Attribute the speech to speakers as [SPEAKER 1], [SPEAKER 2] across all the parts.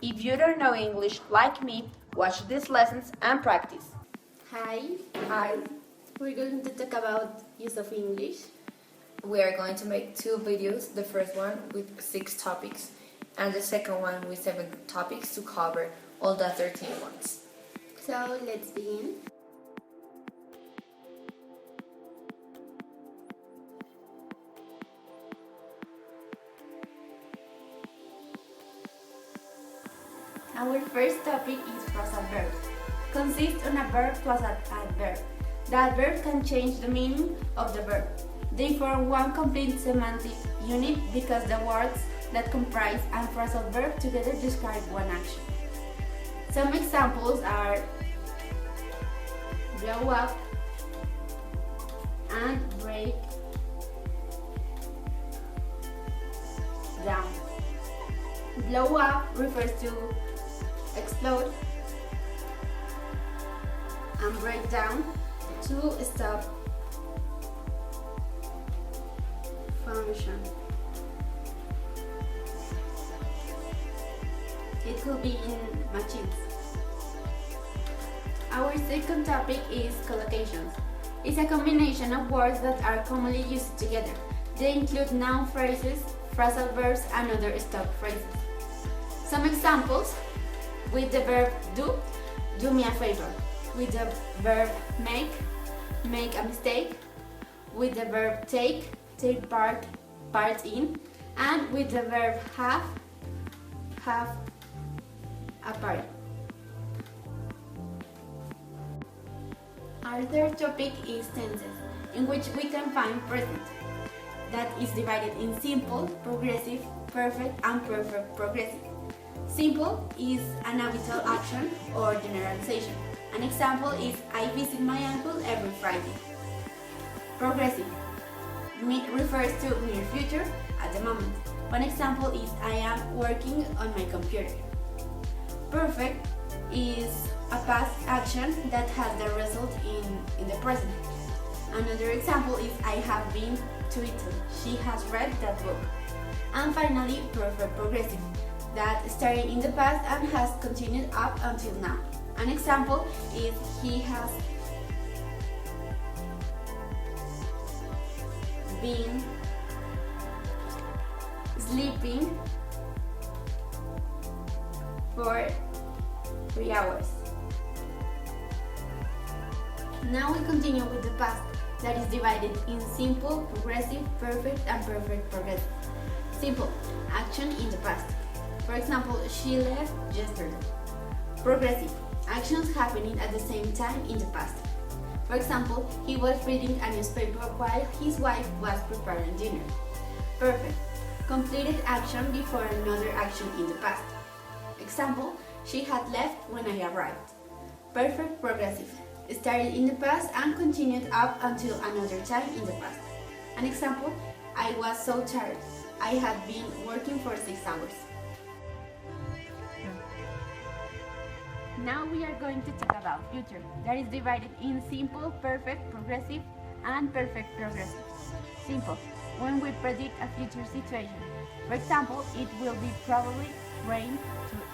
[SPEAKER 1] If you don't know English like me, watch these lessons and practice.
[SPEAKER 2] Hi,
[SPEAKER 1] Hi.
[SPEAKER 2] we're going to talk about use of English.
[SPEAKER 3] We are going to make 2 videos, the first one with 6 topics and the second one with 7 topics to cover all the 13 ones.
[SPEAKER 2] So let's begin. Our first topic is phrasal verbs. Consists on a verb plus an adverb. The adverb can change the meaning of the verb. They form one complete semantic unit because the words that comprise a phrasal verb together describe one action. Some examples are blow up and break down. Blow up refers to explode, and break down to stop function. It could be in machines. Our second topic is collocations. It's a combination of words that are commonly used together. They include noun phrases, phrasal verbs, and other stock phrases. Some examples: with the verb do me a favor. With the verb make a mistake. With the verb take part in. And with the verb have a part. Our third topic is tenses, in which we can find present, that is divided in simple, progressive, perfect, and perfect progressive. Simple is an habitual action or generalization. An example is I visit my uncle every Friday. Progressive refers to near future, at the moment. One example is I am working on my computer. Perfect is a past action that has the result in the present. Another example is I have been to Italy. She has read that book. And finally, perfect progressive, that started in the past and has continued up until now. An example is he has been sleeping for 3 hours. Now we continue with the past, that is divided in simple, progressive, perfect, and perfect progressive. Simple, action in the past. For example, she left yesterday. Progressive, actions happening at the same time in the past. For example, he was reading a newspaper while his wife was preparing dinner. Perfect, completed action before another action in the past. Example, she had left when I arrived. Perfect progressive, started in the past and continued up until another time in the past. An example, I was so tired. I had been working for 6 hours. Now we are going to talk about future, that is divided in simple, perfect, progressive, and perfect progressive. Simple, when we predict a future situation. For example, it will be probably rain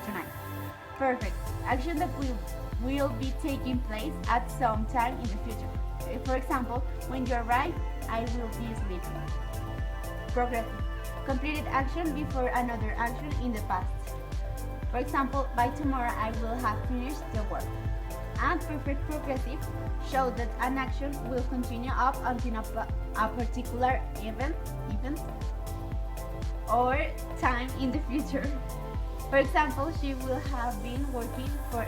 [SPEAKER 2] tonight. Perfect, action that will be taking place at some time in the future. For example, when you arrive, I will be sleeping. Progressive, completed action before another action in the past. For example, by tomorrow I will have finished the work. And perfect progressive show that an action will continue up until a particular event or time in the future. For example, she will have been working for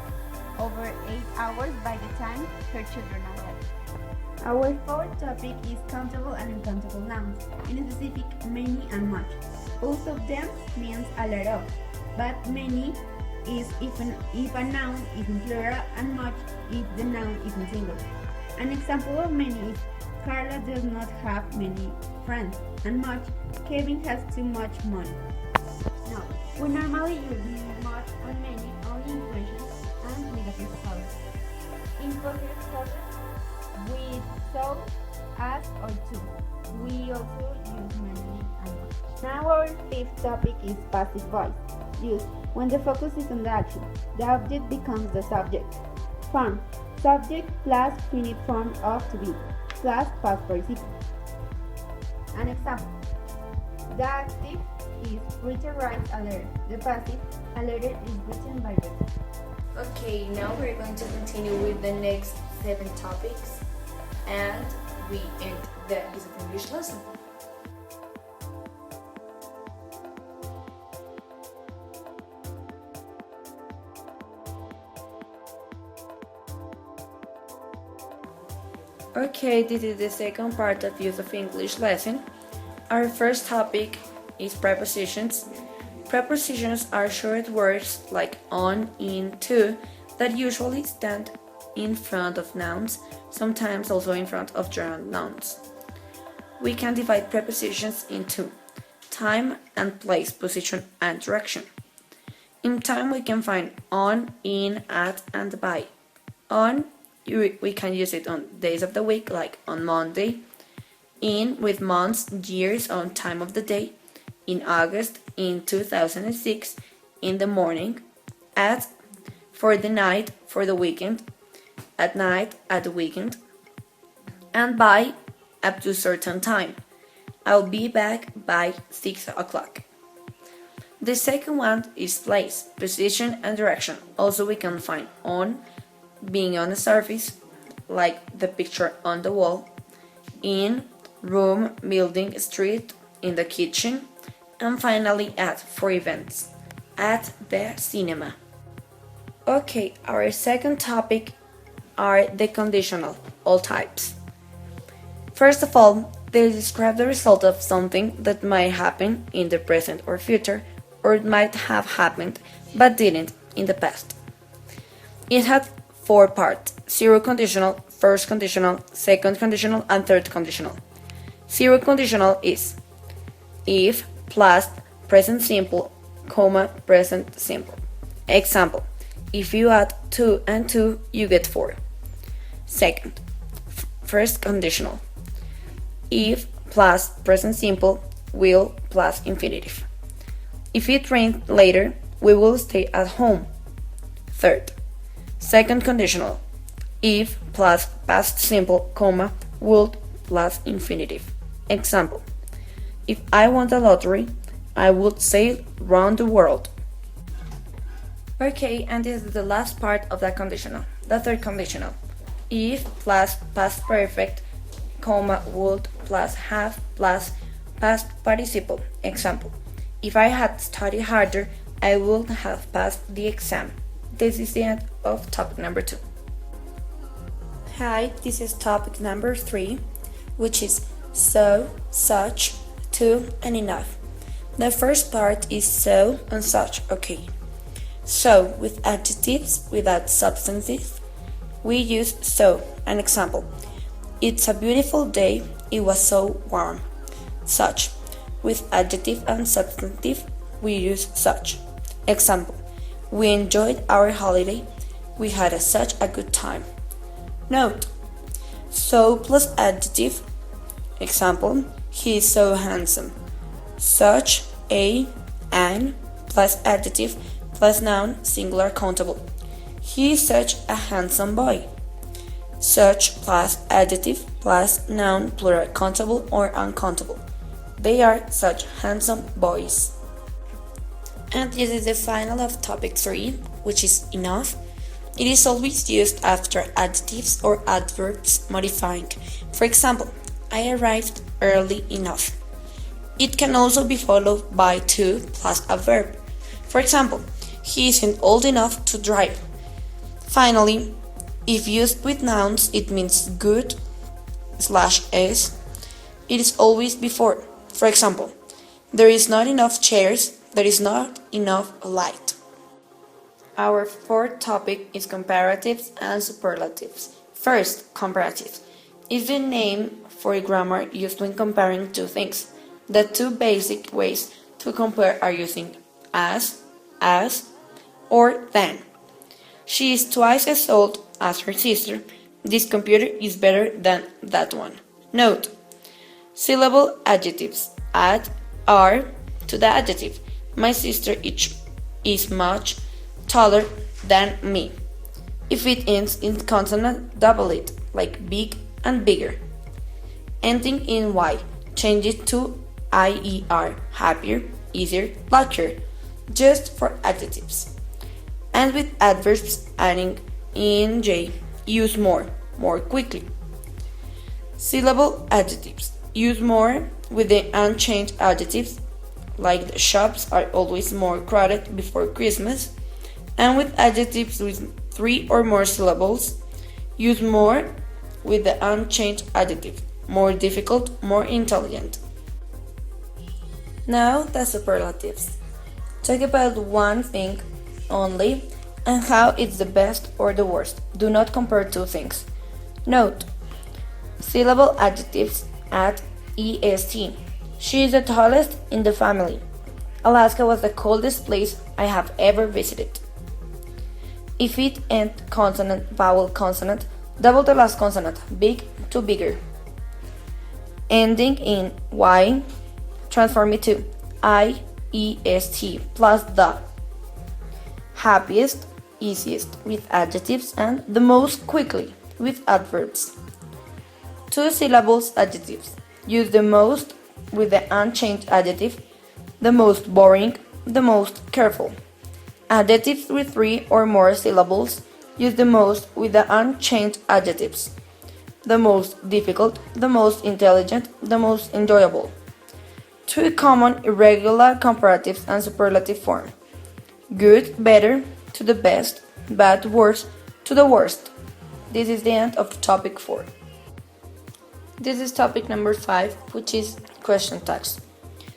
[SPEAKER 2] over 8 hours by the time her children arrive. Our fourth topic is countable and uncountable nouns, in specific many and much. Both of them means a lot of, but many is if a noun is in plural and much if the noun is in singular. An example of many is Carla does not have many friends, and much, Kevin has too much money. Now, we normally use much and many only in questions and negative clauses. In positive clauses, with so, as or to. We also use many and much.
[SPEAKER 1] Now our fifth topic is passive voice, used when the focus is on the action. The object becomes the subject. Form: subject plus finite form of to be plus past participle. An example: the active is Richard writes a letter. The passive, a letter is written by Richard.
[SPEAKER 3] Okay, now we're going to continue with the next 7 topics and we end the Use of English lesson. Okay, this is the second part of Use of English lesson. Our first topic is prepositions. Prepositions are short words like on, in, to that usually stand in front of nouns, sometimes also in front of gerund nouns. We can divide prepositions into time and place, position and direction. In time we can find on, in, at and by. On, we can use it on days of the week like on Monday. In with months, years, on time of the day. In August, in 2006, in the morning. At, for the night, for the weekend. At night, at the weekend. And by, up to a certain time. I'll be back by 6 o'clock. The second one is place, position and direction. Also we can find on, being on a surface, like the picture on the wall. In, room, building, street, in the kitchen. And finally at, for events, at the cinema. Okay, our second topic are the conditional, all types. First of all, they describe the result of something that might happen in the present or future, or it might have happened but didn't in the past. It had 4 parts: zero conditional, first conditional, second conditional, and third conditional. Zero conditional is if plus present simple, comma, present simple. Example: if you add 2 and 2, you get 4. Second, first conditional. If plus present simple, will plus infinitive. If it rains later, we will stay at home. Third, second conditional. If plus past simple, comma, would plus infinitive. Example: if I won the lottery, I would sail round the world. Okay, and this is the last part of that conditional, the third conditional. If plus past perfect, comma, would plus have plus past participle. Example: if I had studied harder, I would have passed the exam. This is the end of topic number 2. Hi, this is topic number 3, which is so, such, to, and enough. The first part is so and such. Okay. So, with adjectives without substantive, we use so. An example: it's a beautiful day, it was so warm. Such. With adjective and substantive, we use such. Example: we enjoyed our holiday, we had such a good time. Note: so plus adjective. Example: he is so handsome. Such, a, an, plus adjective, plus noun, singular countable. He is such a handsome boy. Such plus adjective plus noun, plural countable or uncountable. They are such handsome boys. And this is the final of topic 3, which is enough. It is always used after adjectives or adverbs modifying. For example, I arrived early enough. It can also be followed by to plus a verb. For example, he isn't old enough to drive. Finally, if used with nouns, it means good /s. It is always before. For example, there is not enough chairs, there is not enough light. Our fourth topic is comparatives and superlatives. First, comparatives is the name for a grammar used when comparing two things. The 2 basic ways to compare are using as, or than. She is twice as old as her sister. This computer is better than that one. Note: syllable adjectives add "r" to the adjective. My sister is much taller than me. If it ends in consonant, double it, like big and bigger. Ending in Y, change it to IER, happier, easier, luckier, just for adjectives. And with adverbs adding in J, use more quickly. Syllable adjectives, use more with the unchanged adjectives, like the shops are always more crowded before Christmas. And with adjectives with 3 or more syllables, use more with the unchanged adjective, more difficult, more intelligent. Now the superlatives. Talk about one thing only and how it's the best or the worst. Do not compare two things. Note: syllable adjectives add est. She is the tallest in the family. Alaska was the coldest place I have ever visited. If it ends consonant, vowel, consonant, double the last consonant, big to bigger. Ending in Y, transform it to IEST plus the. Happiest, easiest with adjectives, and the most quickly with adverbs. Two syllables adjectives. Use the most with the unchanged adjective, the most boring, the most careful. Adjectives with 3 or more syllables, use the most with the unchanged adjectives, the most difficult, the most intelligent, the most enjoyable. Two common irregular comparatives and superlative form: good, better, to the best, bad, worse, to the worst. This is the end of topic 4. This is topic number 5, which is question tags.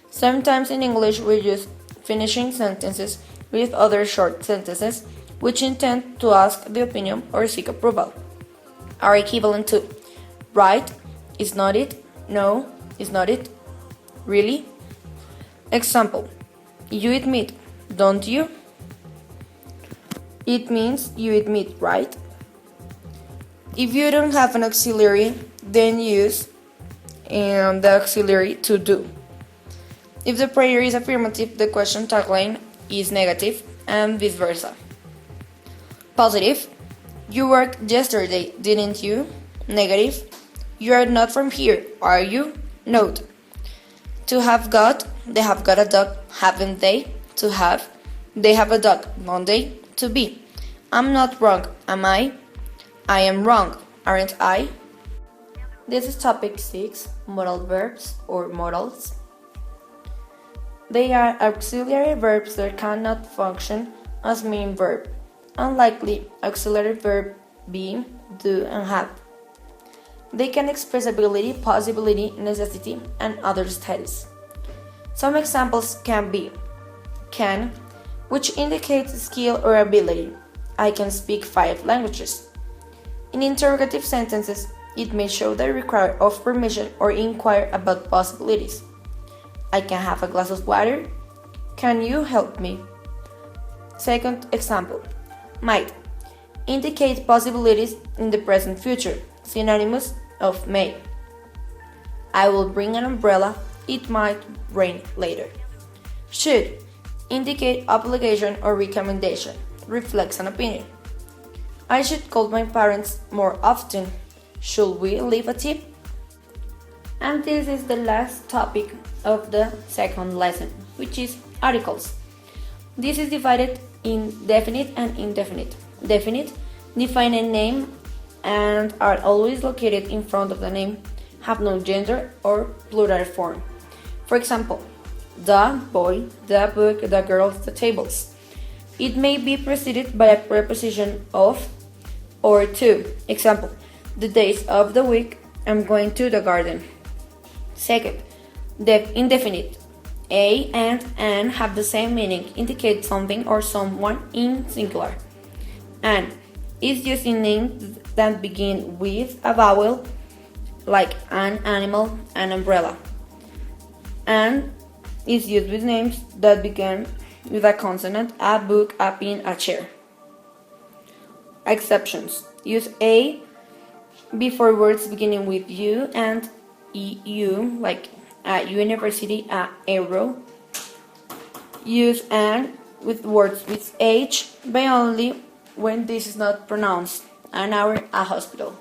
[SPEAKER 3] Sometimes in English we use finishing sentences with other short sentences which intend to ask the opinion or seek approval. Are equivalent to right, is not it, no, is not it, really? Example: you admit, don't you? It means you admit, right? If you don't have an auxiliary, then use the auxiliary to do. If the prayer is affirmative, the question tagline is negative, and vice versa. Positive: you worked yesterday, didn't you? Negative: you are not from here, are you? Note: to have got, they have got a dog, haven't they? To have, they have a dog, don't they? To be: I'm not wrong, am I? I am wrong, aren't I? This is topic 6, modal verbs or modals. They are auxiliary verbs that cannot function as main verb, unlikely auxiliary verb be, do, and have. They can express ability, possibility, necessity, and other status. Some examples can be can, which indicates skill or ability. I can speak 5 languages. In interrogative sentences, it may show the require of permission or inquire about possibilities. I can have a glass of water. Can you help me? Second example, might indicate possibilities in the present future, synonymous of may. I will bring an umbrella, it might rain later. Should indicate obligation or recommendation, reflects an opinion. I should call my parents more often. Should we leave a tip? And this is the last topic of the second lesson, which is articles. This is divided in definite and indefinite. Definite define a name and are always located in front of the name, have no gender or plural form. For example, the boy, the book, the girls, the tables. It may be preceded by a preposition of or to. Example, the days of the week, I'm going to the garden. Second, indefinite. A and an have the same meaning, indicate something or someone in singular. An is used in names that begin with a vowel, like an animal, an umbrella. And is used with names that begin with a consonant, a book, a pin, a chair. Exceptions: use a before words beginning with you and EU, like a university, a euro. Use an with words with H, but only when this is not pronounced, an hour, a hospital.